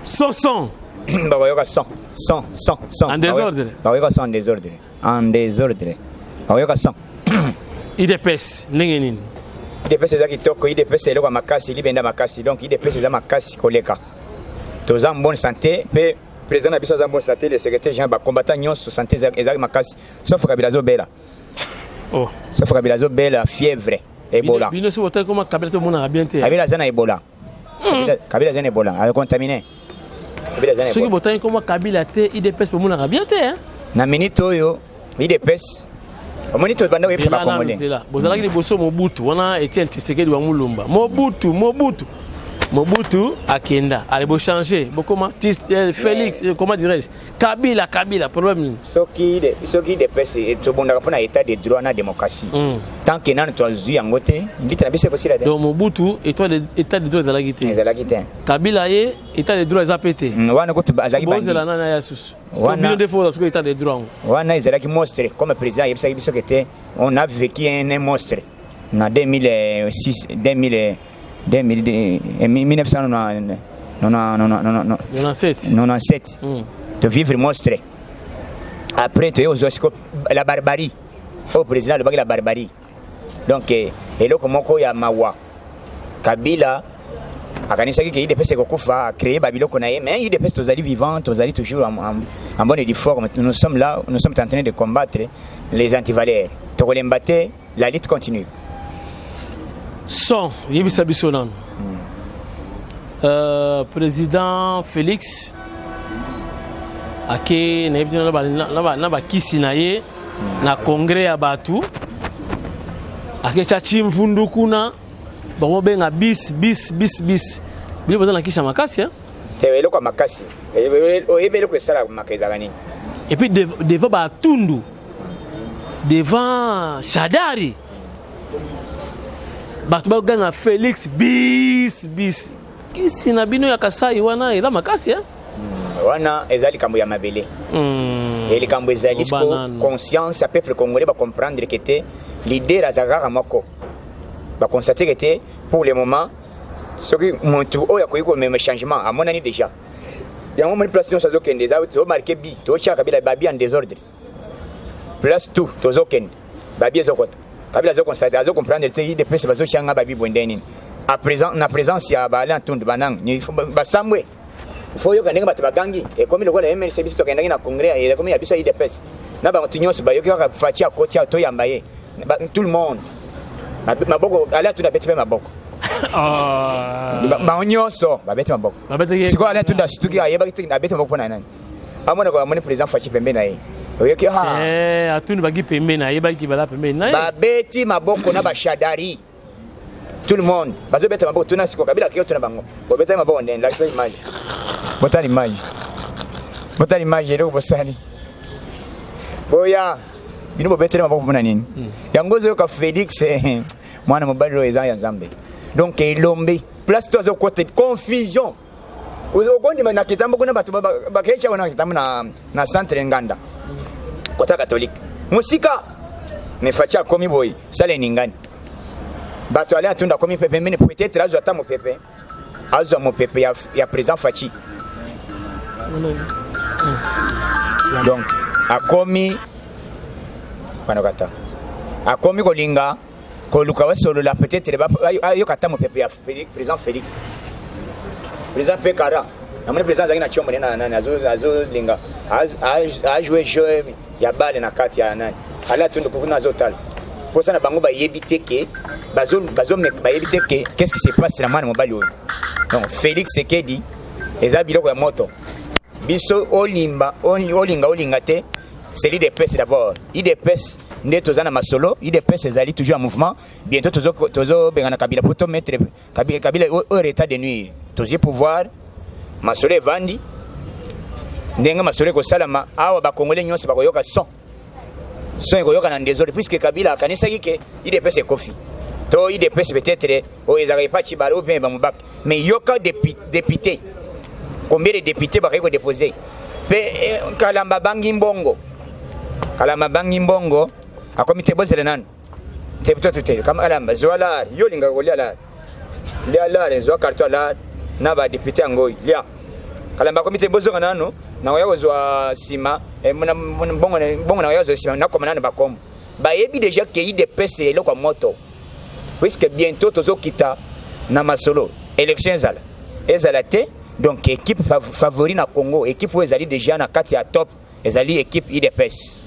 100. Babayoka 100. En désordre. Babayoka 100 en désordre. En désordre. Babayoka 100. IDPS, nengenin. IDPS eza kitoko, IDPS eloko makasi, libenda makasi. Donc IDPS eza makasi koleka. Toza en bonne santé, pe président na biso en bonne santé, le secrétaire général ba combattant nyonso santé eza makasi. Sauf Kabila Zobela. Oh. Sauf Kabila Zobela fièvre, Ebola. Bino so hotel comment Kabila to mona bien te. Kabila zana Ebola. Kabila zana Ebola, a contaminé. Kabila zana Ebola. Soki botan comment Kabila te IDPS po mona bien te hein. Na minute oyo IDPS Omonito banda websa ba Congolais. Bozalaki liboso Mobutu, wana Etienne Tshisekedi wa Mulumba. Mobutu akenda, allez bo changer, bo comment Félix, comment dirais-je? Kabila problème. Soki de pesi et to bonda pona état de droit na démocratie. Tant que nan to azu yango te, ndita na biso possible. Donc Mobutu état de droit ezalaki te. Kabila ye état de droit ezapete. Wana ko azaki bandi. Bozela na ya susu. Wana de fois état de droit. Wana ezalaki monstre comme président yebisa biso que te on a vécu un monstre na 1997. De vivre monstre. Après, tu es aux la barbarie. Au président, la barbarie. Donc, et là, comment il y a Mawa Kabila, a gagné ça qui est de Kokufa, a créé Babylone qu'on a aimé, mais il est de allés vivants, aux allés toujours en bonne et forme. Nous sommes là, nous sommes en train de combattre les antivaleurs. Togolembaté, la lutte continue. Son, Yebisa Bissonan. Président Félix ake na ba kisi na ye na congrès ya batu ake chachi mvundu kuna bango benga bis bili boza na kisa makasi hein tewelo kwa makasi oyebelo ko sala makeza gani et puis devant Batundu devant Shadari batu ba ganga Félix bis kisi na bino ya Kasai wana ela makasi hein wana ezali kambo ya mabele eli kambo ezali conscience à peuple congolais ba comprendre que était leader azagara moko ba constater que était pour le moment ce qui montre oya ko même changement à mon année déjà il y a un moment place ça zo kende za to marqué bi to cha Kabila babi en désordre place tout to zo kende babi zo kota Kabila zo constater zo comprendre que il depuis bazo changa babi bondeni à présent na présence ya ba ala tundu banang ni ba samwe faut yo kandenga batu bagangi et comme le roi MLC biso to kandenga na congrès et comme ya biso IDPS na ba tunyoso ba yo ka fatia kotia to yambaye tout le monde maboko ala tu na beti maboko ba onyoso ba beti maboko siko ala tu da stuki ayeba kiti na beti maboko na nani amona ko amoni président fachi pembe na ye oyo ki atuni bagi pembe na yeba ki bala pembe na ba beti maboko na ba shadari tout le monde bazo beta maboko tuna siko Kabila kiyo tuna bango bo beta maboko ndeni la sai image botali image leo bosali boya bino bo beta maboko mona nini yangozo ka Félix mwana mobali eza ya Nzambe donc elombe place to zo côté confusion uzo kondi na kitambo kuna batu bakecha wana kitambo na centre Nganda kota catholique musika mefacha komi boy sale ningani bato ali atunda komi pepe mene peut-être azo ata mo pepe ya président Fachi donc akomi panokata akomi kolinga koluka wasolo la peut-être ayo kata mo pepe ya président Félix président Pekara amone président zaki na chombo na azo linga a jouer jeu ya balle na kati ya nani ala tundu kuna azotal pour ça na bango ba yebite ke bazom ba yebite ke qu'est-ce qui se passe na mwana mobali oyo donc Félix Sekedi eza biloko ya moto biso olinga te c'est l'IDPS d'abord IDPS nde tozana masolo IDPS ezali toujours en mouvement bientôt tozo bengana Kabila pour to mettre Kabila au état de nuire tozi pouvoir masolo evandi ndenga masolo ko salama awa ba congolais nyonso bakoyoka son koyoka na désordre puisque Kabila akanisa ke IDPS kofi to IDPS peut-être o ezaka pas chibalo bien ba mubak mais yoka député combien de députés ba ko déposer pe Kalamba bangi mbongo a comité bozela nan te peut-être comme Kalamba zoala yolinga ko lia la zo karto la na ba député ngoi lia kalamba komite bozonga nano na oyozwa sima bongo na oyozwa sima na komana na bakombo bayebi déjà que IDPS eloko moto puisque bientôt tozokita na masolo élection ezala te donc équipe favori na Congo équipe où ezali déjà na kati ya top ezali équipe IDPS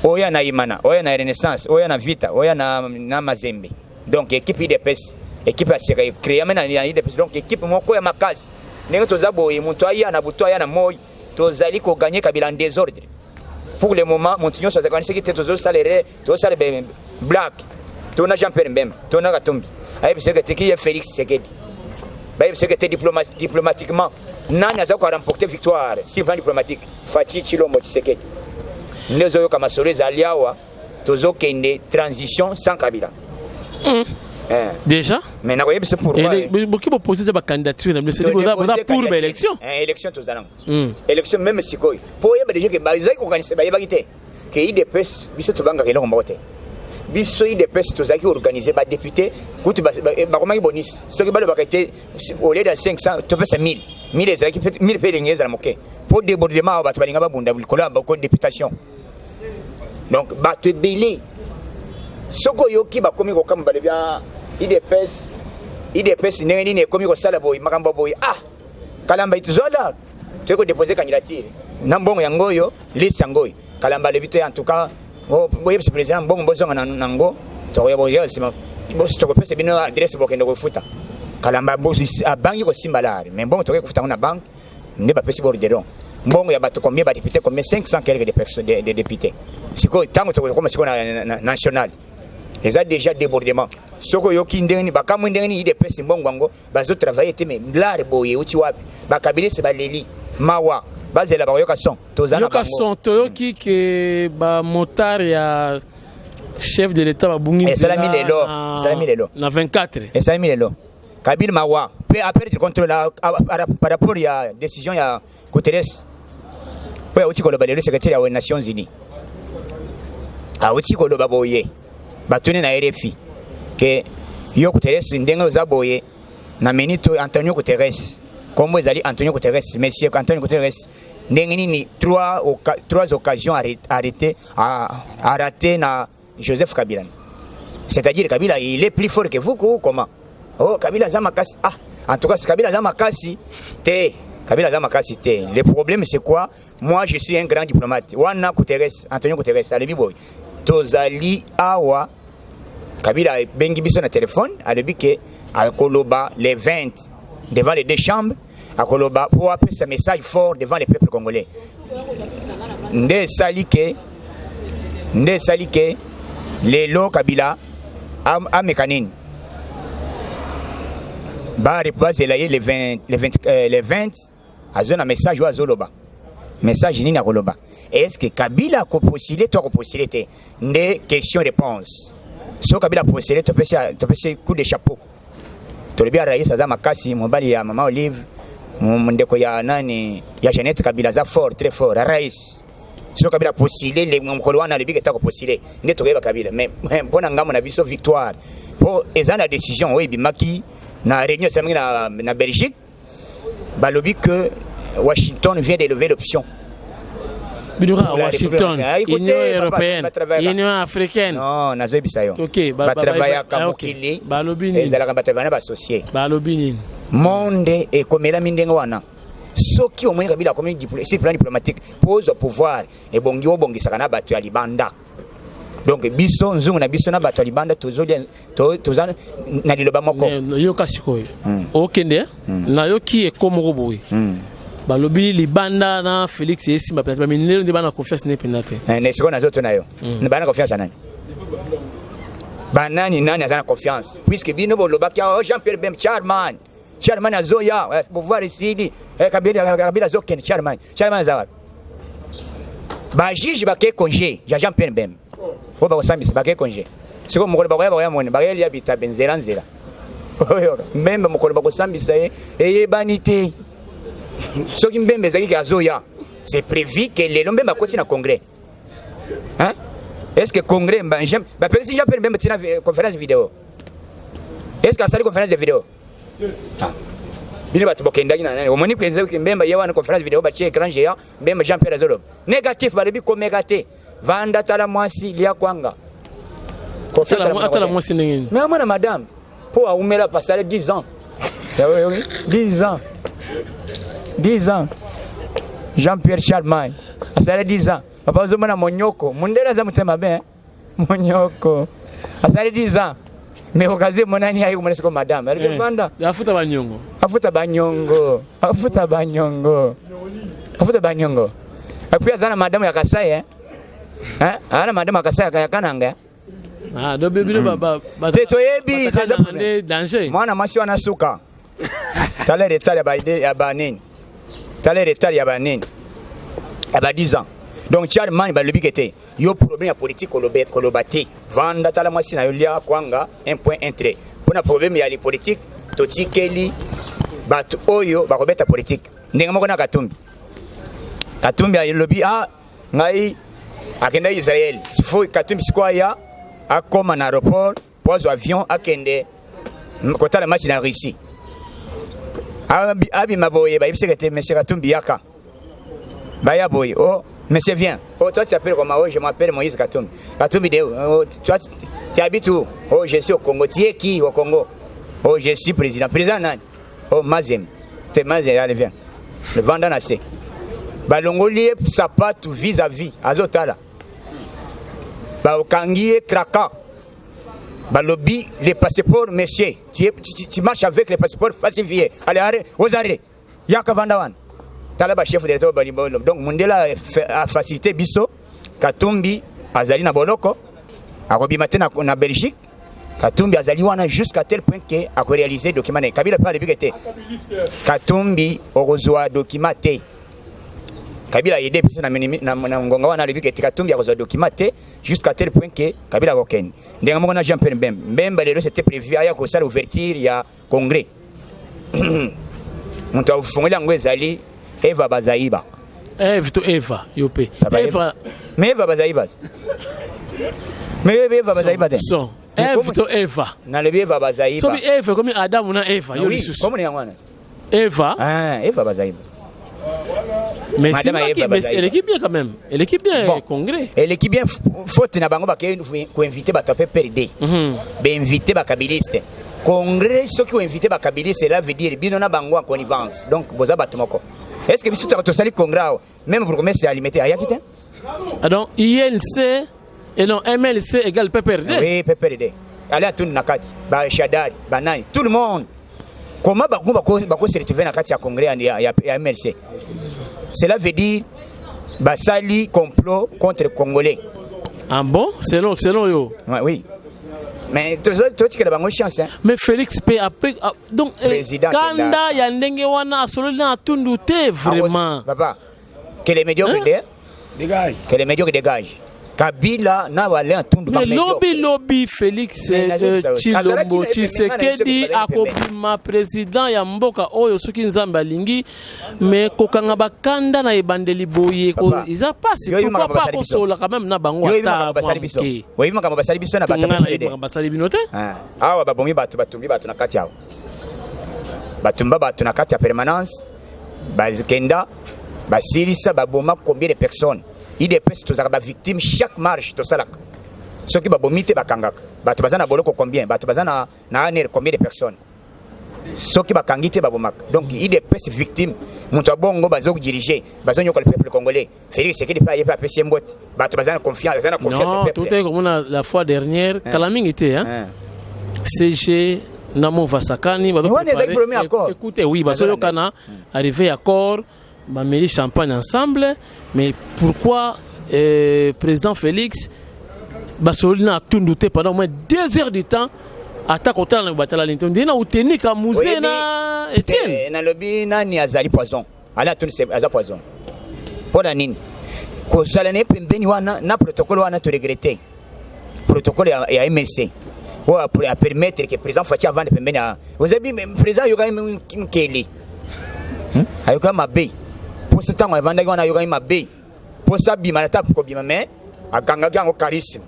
oya na Imana oya na Renaissance oya na Vita oya na Mazembe donc équipe IDPS équipe a série créé na IDPS donc équipe moko ya makasi ndenge tozaboye muntu aya na buto aya na moyi tozali ko gagner Kabila en désordre pour le moment montignon ça quand c'est que tozo salaire black tona Jean-Pierre Mbemba tona Katumbi ayebi c'est que qui est Félix Tshisekedi bayebi c'est que diplomatiquement nani aza ko remporter victoire si plan diplomatique Fachi Chilombo Tshisekedi ndezo yo kama solo zaliawa tozo kende transition sans Kabila déjà mais na koyebi c'est pourquoi beaucoup proposer ba candidature na c'est pour l'élection élection tozana élection même sikoy pour yeba déjà que bazai ko organiser bayeba kité que IDPS biso tobanga kelo kombote biso IDPS tozaki organiser ba député kuti ba komaki bonus ce que ba le bakité au lieu de 500 to pesa 1000 ezaki 1000 pe lengeza la moke pour débordement ba balinga ba bunda bikola ba ko députation donc ba te belé soko yoki ba komi ko kamba le bia IDPS ndenge nini ekomi kosala boy makambo boy kalamba ituzola tuko déposer candidature na mbongo yango oyo liste yango oyo kalamba le bité en tout cas boye président mbongo bozonga nango to yoboya sima bosi to kopesa bino adresse bokende ko futa kalamba bosi abangi ko simbalari mais mbongo to ko futa na banque ne ba pesi borderon mbongo ya bato combien ba député combien 500 quelques de personnes de députés siko tango to ko siko na national ils ont déjà débordement soko yoki ndeni bakamu ndeni IDPS mbongo ngo bazo travailler teme mblare boye uti wapi bakabilise baleli mawa bazela ba yoka son tozana yoka son toyoki ke ba motar ya chef de l'état ba bungi salami lelo na 24 salami lelo Kabila mawa peut après le contrôle par rapport à décision ya Guterres ouais uti ko le secrétaire des Nations Unies uti ko lo baboye batuni na RFI que yo Guterres ndenge zaboye na menito Antonio Guterres comme ezali Antonio Guterres monsieur Antonio Guterres ndenge nini trois occasions arrêtées na Joseph Kabila, c'est-à-dire Kabila il est plus fort que vous ou comment Kabila zamakasi en tout cas Kabila zamakasi te Kabila zamakasi te le problème c'est quoi moi je suis un grand diplomate wana Guterres Antonio Guterres alebi boy tozali awa Kabila bengi biso na téléphone alebi ke akoloba les 20 devant les deux chambres akoloba pour appeler ce message fort devant les peuples congolais nde salike lelo Kabila a mekanini ba repose les 20 azona message wa zoloba message nini akoloba est-ce que Kabila ko postuler to ko postuler te nde question réponse so Kabila postuler to pese coup de chapeau to le bien raïs za makasi mobali ya mama Olive ndeko ya nani ya Jeannette Kabila za fort très fort raïs so Kabila postuler le mokolo wana le bi ko postuler nde to ba Kabila mais mpona ngamo na biso victoire pour ezana décision oui bimaki na réunion samedi na Belgique balobi que Washington vient d'élever l'option. Washington, Union européenne, Union africaine. Non, nazo bisayo. OK, ba travailler comme kili. Balobini. Ezala ka travailler ba associé. Balobini. Monde et comme la mindenga wana. Soki omwenga bila comme plan diplomatique pose au pouvoir et bongi obongisa kana batu ya libanda. Donc biso nzungu na biso na batu ya libanda tozana na liloba moko. Yo kasikoyo. Okende na yo ki e komoko boy. Balobi libanda na Félix Esimba peut-être mais nelo ndeba na confiance ne penate ne siko na zoto na yo ne bana confiance nani banani nani azana confiance puisque bino boloba kia Jean-Pierre Bem Charman azoya pouvoir ici Kabila zoken Charman zawa ba juge ba ke congé Jean-Pierre Bem ko ba osambisa ba ke congé siko mukolo ba ya mone ba ya bita benzela même mukolo ba osambisa banité ce qui me dit c'est prévu que les Lombemba continuent à congrès. Hein? Est-ce que congrès, si j'ai même une conférence vidéo, est-ce qu'il y a une conférence de vidéo? bino bato bokendaki na nani omoni kwenze mbemba ye wana conférence vidéo ba check écran géant mbemba Jean-Pierre Azolo négatif balobi komeka te vanda tala mwasi lia kwanga atala mwasi ndenge mais mwana madame pour aumela passer 10 ans 10 ans Jean-Pierre Charmagne asala 10 ans papa ozomona monyoko mundela za mutema ben monyoko asala 10 ans mais okaze monani ayi kumona siko madame ali vanda afuta banyongo apui azana madame ya Kasai ana madame ya Kasai ya kananga do bebilo baba toyebi danger mwana masi wana suka tala retard ya banini tala retard ya banini aba 10 ans donc Charmagne balobi kete yo problème ya politique kolobate vanda tala mwasi na yo lia kwanga 1.1 trait pona problème ya li politique totikeli batu oyo bakobeta politique ndenge moko na Katumbi alobi ngai akenda Israël sifo Katumbi sikwa ya akoma na aéroport pozo avion akende kotala match na Russie abi maboye ba ibsekete monsieur Katumbi yaka baya boy monsieur viens toi tu t'appelles comment je m'appelle Moïse Katumbi toi tu habites où je suis au Congo tu es qui au Congo je suis président nani Mazem te Mazem allez viens le vendant assez balongoli sapatu vis-à-vis azotala ba okangie kraka balobi les passeports monsieur tu marches avec les passeports falsifiés allez aux arrêts yaka vandawan tala ba chef de l'État balibolo donc mundela a facilité biso Katumbi azali na boloko akobi matena na Belgique Katumbi azali wana jusqu'à tel point que a réalisé document Kabila pas depuis que Katumbi orozwa document Kabila aidé puis na ngonga wana depuis que Katumbi orozwa document jusqu'à tel point que Kabila koken ndenga moko na Jean-Pierre Mbemba lelo c'était prévu aya ko sala ouverture ya congrès monto afungula ngwezali Eva Bazaiba Eva yope mais Eva Bazaiba so Eva na le Eva Bazaiba so Eva comme Adam na Eva yo lisusu comme ngwana Eva Eva Bazaiba mais elle équipe bien quand même elle équipe bien congrès elle équipe bien faute na bango ba ko inviter ba topé perdre ba inviter ba kabiliste congrès ceux qui ont invité ba kabiliste cela veut dire bino na bango en connivence donc boza batumoko est-ce que biso to sali congrès même pour commencer à alimenter ayakite donc INC et non MLC égale PPRD oui PPRD allez à tout nakati ba Shadari banani tout le monde comment bako se retrouver nakati ya congrès ya MLC cela veut dire basali complot contre les Congolais bon selon yo oui mais toi tu as une chance mais Félix P après donc kanda ya ndenge wana solo na tundu te vraiment papa que les médiocres dégagent Kabila na wale tundu ba lobby Félix Tshilombo Tshisekedi akobima président ya mboka oyo soki nzambe alingi mais kokanga bakanda na ebandeli boye ko iza pasi pourquoi pas ko sola quand même na bango ata oui makamba basali biso na batapede basali binote awa babomi batumbi batu na kati yawo batumba batu na kati ya permanence bazikenda basilisa baboma combien de personnes IDPS tozaka ba victime chaque marche to salaka soki babomite bakangaka bato bazana boloko combien bato bazana na aner combien de personnes soki bakangite babomaka donc IDPS victime muto bongo bazo diriger bazonyo ko le peuple congolais Félix Sekedi pa yepa pesi mbote bato bazana confiance au peuple non tout est comme la fois dernière Kalaming était CG Namo Vasakani écoutez oui bazo kana arrivé accord Mameli champagne ensemble, mais pourquoi président Félix Basolina a tout douté pendant au moins 2 heures de temps attaque autant dans le bataille à l'intérieur. On a obtenu qu'à Mouzé na Etienne. Na lobby nani azali poison. Ala tout c'est azali poison. Pour la nini. Ko salane pembeni wana na protocole wana to regretter. Protocole ya MLC. Ou pour permettre que président Fatia vende pembeni. Vous avez dit président yoga Mkeli. Ayoka mabe. Pour ce temps, on va vendre yoga mabe. Pour ça, bimanata pour bima mais à Ganga au charisme.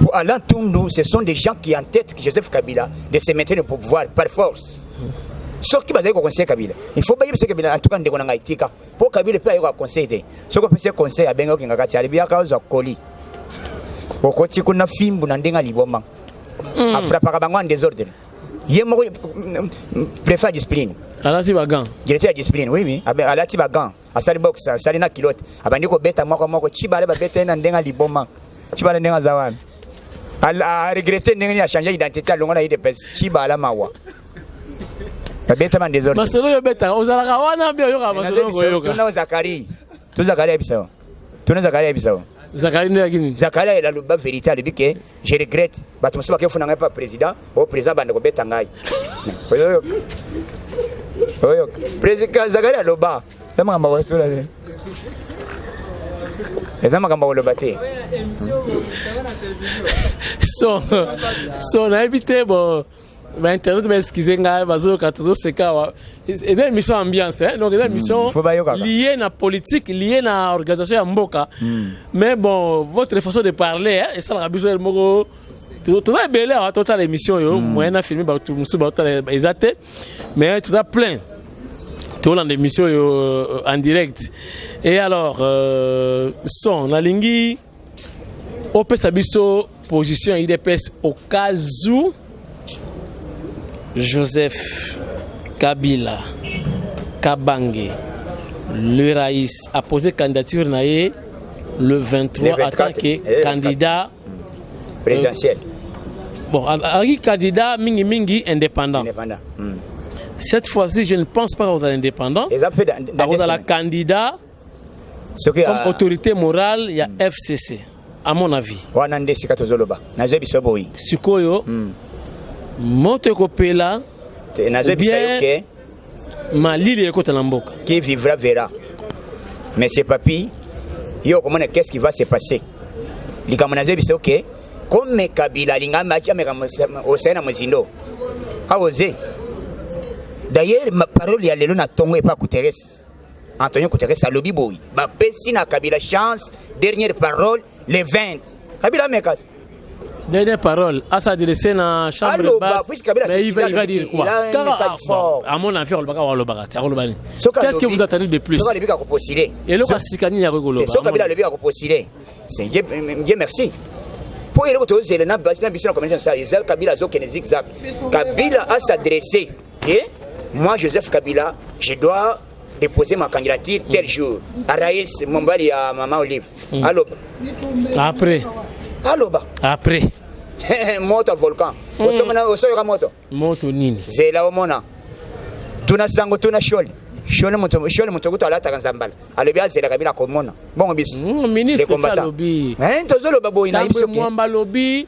Pour Alantundu, ce sont des gens qui ont en tête que Joseph Kabila de se maintenir au pouvoir par force. soki bazali ko conseil Kabila il faut bayer Kabila en tout cas ndeko na ngaitika po Kabila pe ayo conseil te soko pese conseil abenga okinga kati alibia kazo koli okoti kuna fimbu na ndenga liboma afrapa ka bango en désordre yemo préfère discipline alati bagan directeur discipline oui alati bagan asali box asali na kilote abandi ko beta moko chibale ba beta na ndenga liboma chibale ndenga zawana a regretter ndenga a changer identité longo na IDPS chibala mawa babeta man désordre masolo yo beta ozalaka wana bia yo ka masolo ngo yo ka tuna Zakari ebisa tuna Zakari ebisa Zakari ndo yakini Zakari ela luba vérité le bike je regrette bato musuba ke funa ngai pa président au président bande ko beta ngai oyo président Zakari aloba sama ngamba wa tula ezama ngamba wa lobate so na éviter bon bah internet mais excusez nga bazo ka toujours c'est ka et des missions ambiance hein donc des missions liées na politique liées na organisation ya mboka mais bon votre façon de parler et ça la biso moko tout est belé à total émission yo moyen na filmer ba tout musu ba total exact mais tout ça plein tout dans l'émission en direct et alors son na lingi opesa biso position IDPS au cas où Joseph Kabila Kabange le Raïs a posé candidature naïe le 23 en tant que candidat présidentiel. Bon, candidat mingi indépendant. Cette fois-ci, je ne pense pas qu'on est indépendant. Dans la candidat comme autorité morale, il y a FCC, à mon avis. Sikoyo. Moto kopela bien malili ekota na mboka qui vivra verra mais c'est papi yo comment qu'est-ce qui va se passer likamonaze biso OK comme Kabila linga machi ameka osena muzindo awoze d'ailleurs ma parole ya lelo na tongo et pas Guterres Antonio Guterres a lobi boy ba pesi na Kabila chance dernière parole le 20 Kabila mekas. Dernière parole, à s'adresser dans la chambre basse, mais il va dire quoi? À mon avis, on va pas le bagarre. Qu'est-ce que vous attendez de plus? Et le Kassikani, il y a rigolo. Ce Kabila le a postulé. C'est Dieu merci. Pour y retrouver c'est la mission comme ça, Kabila zo qui zigzag. Kabila a s'adressé. Et moi, Joseph Kabila, je dois déposer ma candidature tel jour. À Raïs, Mombali, à Maman Olive. Allô. Après. Après. Moto volcan. Osoyora moto. Moto nini? Zela omona. Tuna sango tuna shole. Shole moto kuto alata kanzambala. Alobia zela Kabila komona. Bongo biso. Ministre ça lobby. Tozolo babo ina biso. Mwamba lobby.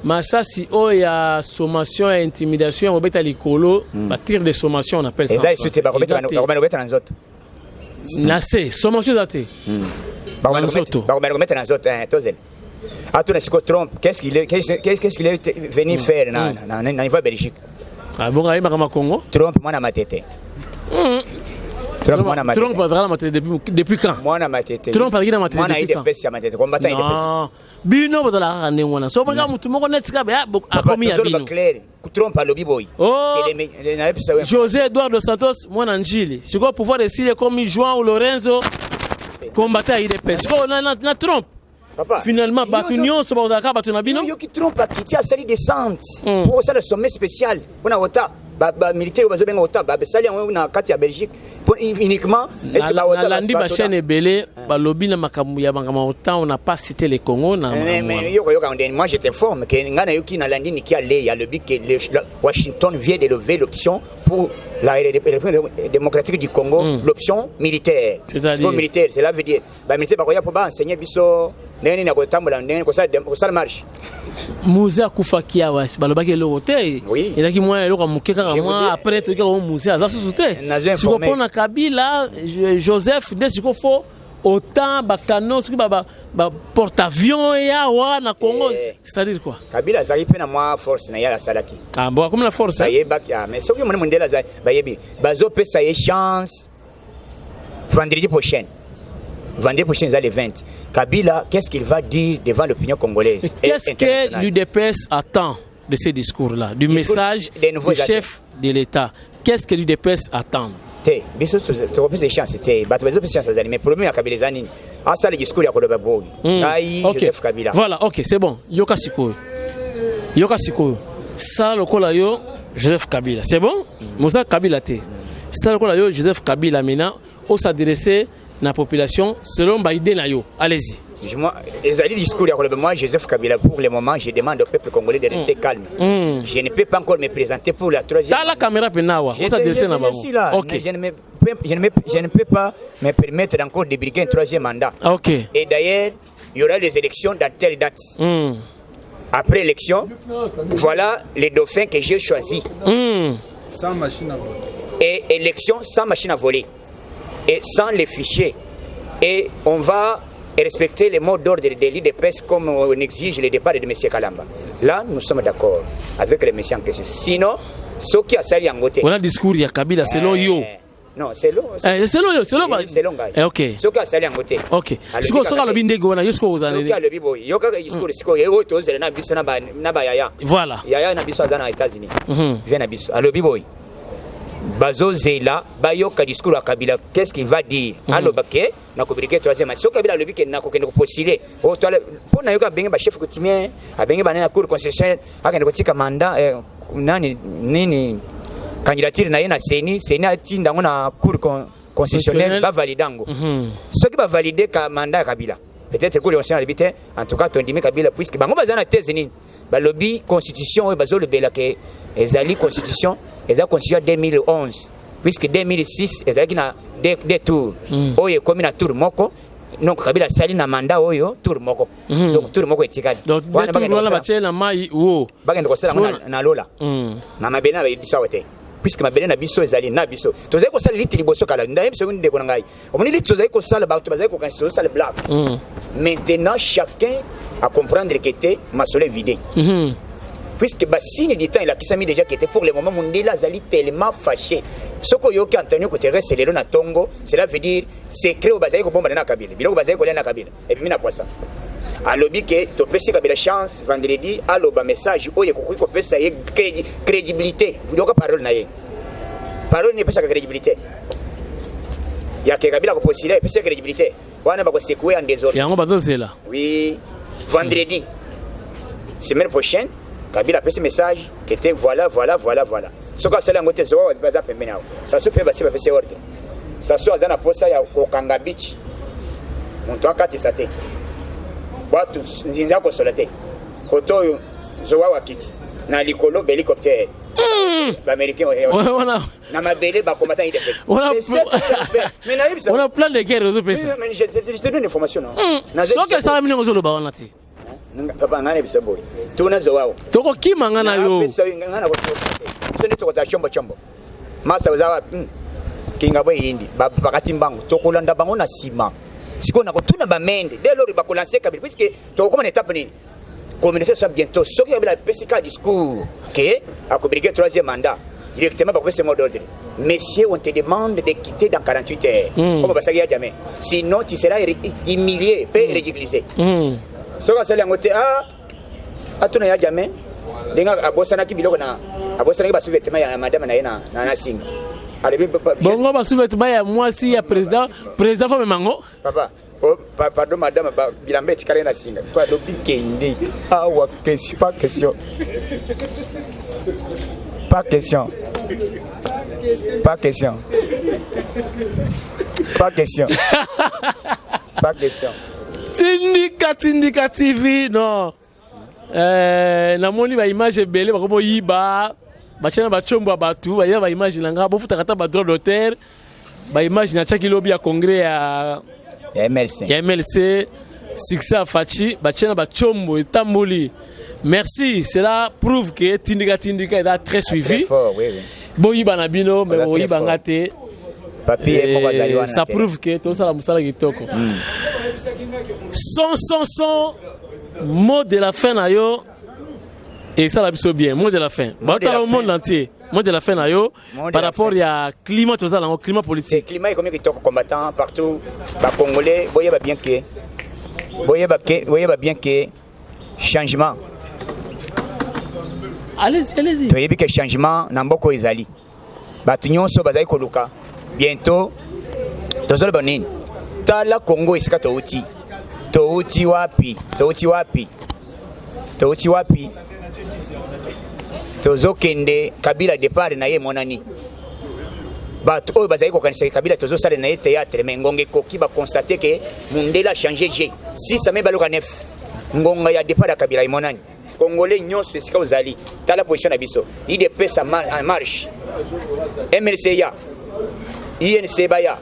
Masasi oya sommation et intimidation obeta likolo, batir de sommation on appelle ça. Exact, c'est ba obeta na nzoto. Nase, sommation zate. Ba obeta na nzoto tozel. Attends, c'est Trump. Qu'est-ce qu'il est venu faire dans la Belgique? Ah bon, il m'a Congo. Trump, moi, na matete. Trump a matete depuis quand? Moi, na matete. Trump a matete depuis quand? Moi, na combattant IDPS. Bino ba la rane wana. So ba mutu moko netika ba akomi ya bino. Trump a lobby boy. José Eduardo Santos, moi na njili. Siko pouvoir décider comme João Lorenzo combattant IDPS. Ko na Trump. Papa, finalement, Batunion, ce bordaka, Batunabino. Yo qui trompe à quitter à salir descente pour ça le sommet spécial. On a Ota, militaire, Ota, Sali en Katia Belgique. Uniquement, est-ce que Ota Landi Bachen est belé, Balobi na Makamuya Bangamota, on n'a pas cité les Congo. Moi je t'informe que Ngana Yuki na Landi Niki allé, il y a le but que Washington vient d'élever l'option pour la République démocratique du Congo, l'option militaire. C'est-à-dire militaire, cela veut dire militaire bakoya pour enseigner biso neni na kotambola neni ko ça marche. Musée Kufakia wa balobaki le hotel. Et là qui moi le mukeka moi après tout au musée za sous-souté. Si on prend Kabila Joseph dès qu'il faut autant bakano ce baba porte-avions ya wa na Congo, c'est-à-dire quoi? Kabila ça na moi force na ya salaki. Ah bon comme la force. Mais ce que mon mondela za bayebi bazo pesa chance vendredi prochain. Vendredi prochain, les 20. Kabila, qu'est-ce qu'il va dire devant l'opinion congolaise? Qu'est-ce que l'UDPS attend de ces discours-là, du message du chef de l'État? qu'est-ce que l'UDPS attend? Biso tu reposes chance bato bezo chance bazali mais problème ya Kabila zani asa le discours ya koloba boy ngai Joseph Kabila. Voilà, OK, c'est bon. Yoka sikoyo. Ça le kola yo Joseph Kabila. C'est bon? Moussa Kabila te. Ça le kola yo Joseph Kabila maintenant on s'adresser la population selon Biden na yo. Allez-y. Moi, les alliés discours, moi, Joseph Kabila, pour le moment, je demande au peuple congolais de rester calme. Je ne peux pas encore me présenter pour la troisième. Dans la caméra, je ne peux pas me permettre encore de briguer un troisième mandat. Okay. Et d'ailleurs, il y aura les élections dans telle date. Après l'élection, voilà les dauphins que j'ai choisis. Sans machine à voler. Et élection sans machine à voler. Et sans les fichiers. Et on va respecter les mots d'ordre de l'UDPS comme on exige le départ de M. Kalamba. Là, nous sommes d'accord avec le monsieur en question. Sinon, ce qui a sali en côté. Voilà le discours de Kabila, selon yo. Non, c'est long. C'est long. OK. Ce qui a sali en côté. OK. Ce que ça le bindego na yesko ozana. Ce qui a le bibo, yoka discours siko yo to zela na biso na ba yaya. Voilà. Yaya na biso azana aux États-Unis. Vient na biso. Alors bibo. Bazo Zela, Bayoka discours à Kabila, qu'est-ce qu'il va dire? Alors, Baké, n'a pas briqué troisième. Si Kabila le dit n'a qu'à postuler, pour Nayoka Benga, chef coutumier, à Benga Banana Cour concessionnaire, à Ganotika mandat, Nini, candidature Nayana Seni, Sénat dans la Cour concessionnaire, va validango. Ce qui va valider qu'un mandat Kabila. Peut-être que les habitants, en tout cas, tu dis Kabila, puisque Bango va dans thèse, le lobby constitution, le Belake, les constitution, les constitution 2011, puisque 2006, les alliés des tours, oye comme na tour moko, donc Kabila sali na mandat oyo tour moko, donc tour moko etikali. Donc tour la batie na mai wo. Bagenda ko sala na lola. Na mabena ba biso wote. Puisque ma na biso ezali na biso tozali ko sala liti liboso kala ndaye seconde de ko ngai omoni liti tozali ko sala ba tozali ko constitution sala black. Maintenant chacun à comprendre que était masole vidé. Puisque signe du temps il a qui mis déjà qui était pour le moment Mundela zali tellement fâché ce que yoki Antonio ko terre c'est le na Tongo cela veut dire secret au bazali ko bomba na Kabila biloko bazali ko na Kabila et puis mina poisson alobi que to pesi Kabila chance vendredi aloba message oye ko ko pesa ye crédibilité vous doka parole na ye parole ne pesa crédibilité ya ke Kabila ko postuler pesa crédibilité wana ba ko secouer en désordre yango bazozela oui vendredi semaine prochaine Kabila a fait ce message qui était voilà. Ce que c'est l'angote zo baza pembena. Ça se peut passer passer ordre. Ça soit dans la posa ya Kokanga Beach. On doit kati sate. Watu nzinza ko solate. Koto zo wa kiti. Na likolo hélicoptère. L'américain na mabele ba combattant il défait. On a plein de guerres de pays. Mais je te donne une information non. Ce que ça va venir aux ba wana te. Papa ngane bisabo tuna zoao toko kimanga na yo ngana ko sone to ta chombo masa uzawa kinga boy indi bakati mbango tokolanda bango na sima siko na ko tuna ba mende dès lors ba ko lancer Kabila puisque to comme une étape ni communiquer ça bientôt ce qui Kabila pesika discours que a cobriquer troisième mandat directement pour ce mot d'ordre messieurs on te demande de quitter dans 48 heures comme ça y a jamais sinon tu seras humilié et ridiculisé. So ka sala ngote atuna ya jamais denga abosana ki biloko na abosana ki basuvete ya madame na yena na singa alebi bongo basuvete ya mwasi ya président fa mango papa pardon madame bilambe tikale na singa toi do bikende wa question pas question Tindika TV non namoni ba image ebele bakomo yiba bachana bachombo batu ba ya ba image nanga bofuta kata ba droit d'auteur ba image na chaki lobby ya congrès ya MLC succès à Fachi bachana bachombo etamboli merci cela prouve que Tindika est très suivi boyiba na bino mais boyiba ngate papier ça prouve que tout ça la musala kitoko son mot de la fin na yo et ça la biso bien mot de la fin au monde entier mot de la fin na yo par rapport à climat tout ça le climat politique climat économique kitoko combattant partout ba congolais boyeba bien que changement allez-y toyebi que changement na mboko ezali bato nyonso bazali koluka bientôt tozoloba nini tala Congo esika touti wapi tozokende Kabila départ na ye monani bato oyo bazali kokanisa Kabila tozosala na ye théâtre mais ngonga ekoki baconstater que Mundela a changé G 6 mai baloka 9 ngonga ya départ ya Kabila emonani Congolais nyonso esika ozali tala position na biso IDPS en marche MLC ya INC baya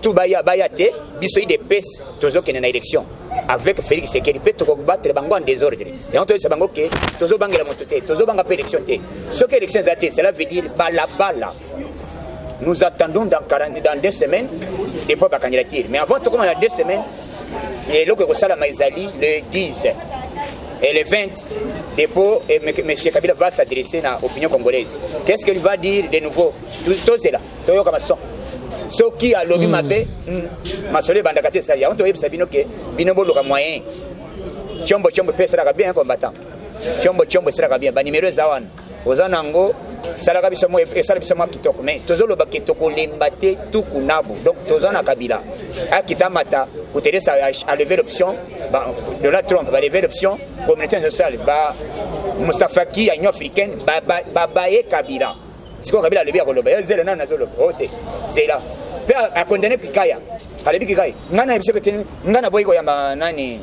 tout baya te biso IDPS tozokende na élection avec Félix Sekeli peut combattre bango en désordre et on te dit bango que tozobanga la mototé tozobanga pas élection té ce que élection zate cela veut dire bala nous attendons dans 2 semaines des fois la candidature mais avant tout comme dans 2 semaines et le que ça la maizali le 10 et le 20 dépôt et M. Kabila va s'adresser à l'opinion congolaise. Qu'est-ce qu'il va dire de nouveau? Tout c'est là. Toyo comme ça. Ce qui a lobby mabé, ma solé bandakate salia. On doit y sabino que binobo loka moyen. Chombo pesa la bien combattant. Chombo sera bien. Ba numéro zawan. Ozanango salaka biso mo e sala biso mo kitoko mais tozolo ba kitoko lembate tout kunabu. Donc tozana Kabila. Akitamata kuteresa a lever l'option de la Trump va lever l'option communauté sociale ba Mustafa Ki Union africaine ba Kabila. Si Kabila lebi akoloba zelo na nazolo ote zela pe a condamner Pikaya kalebi Pikaya ngana ebise ko tenu ngana boyiko yamba nani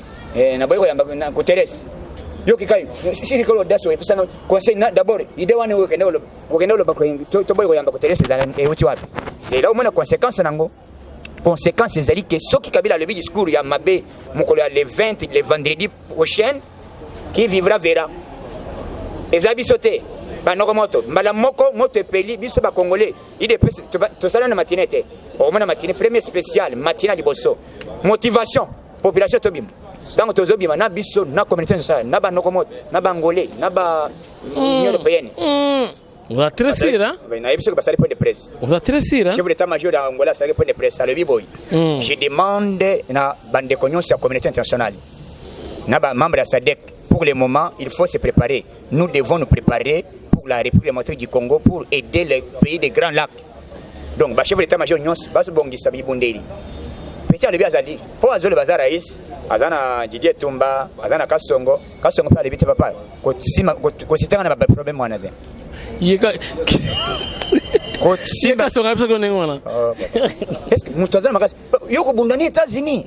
na boyiko yamba na Guterres yo Kikai si ni ko daso e pisano conseil d'abord ide wane wo kenelo ba ko to boyiko yamba Guterres za e uti wapi zela o mona conséquence nango conséquence ezali que soki Kabila lebi discours ya mabe mukolo ya le 20 le vendredi prochain qui vivra verra ezabi sauté banoko moto mbala moko moto epeli biso ba congolais ide to sala na matinete o mona matinée premier spécial matinale liboso motivation population tobim donc tozobima na biso na communauté sociale na banoko moto na bangolais na ba union européenne on va tresser hein na ebiso ko basali point de presse on va tresser hein chef d'état-major d'Angola sali point de presse le biboy je demande na bande cognos la communauté internationale na ba membre de SADC pour le moment il faut se préparer nous devons nous préparer la République démocratique du Congo pour aider les pays des Grands Lacs. Donc, le chef d'état-major Nyons, Basu Bongi Sabi Bundeli. Petit Alebi Azadi, pour Azole Bazar Raïs, Azana Didier Tumba, Azana Kassongo par les vite papa. Consistant à un problème, moi, n'avait. Est-ce que nous sommes en États-Unis?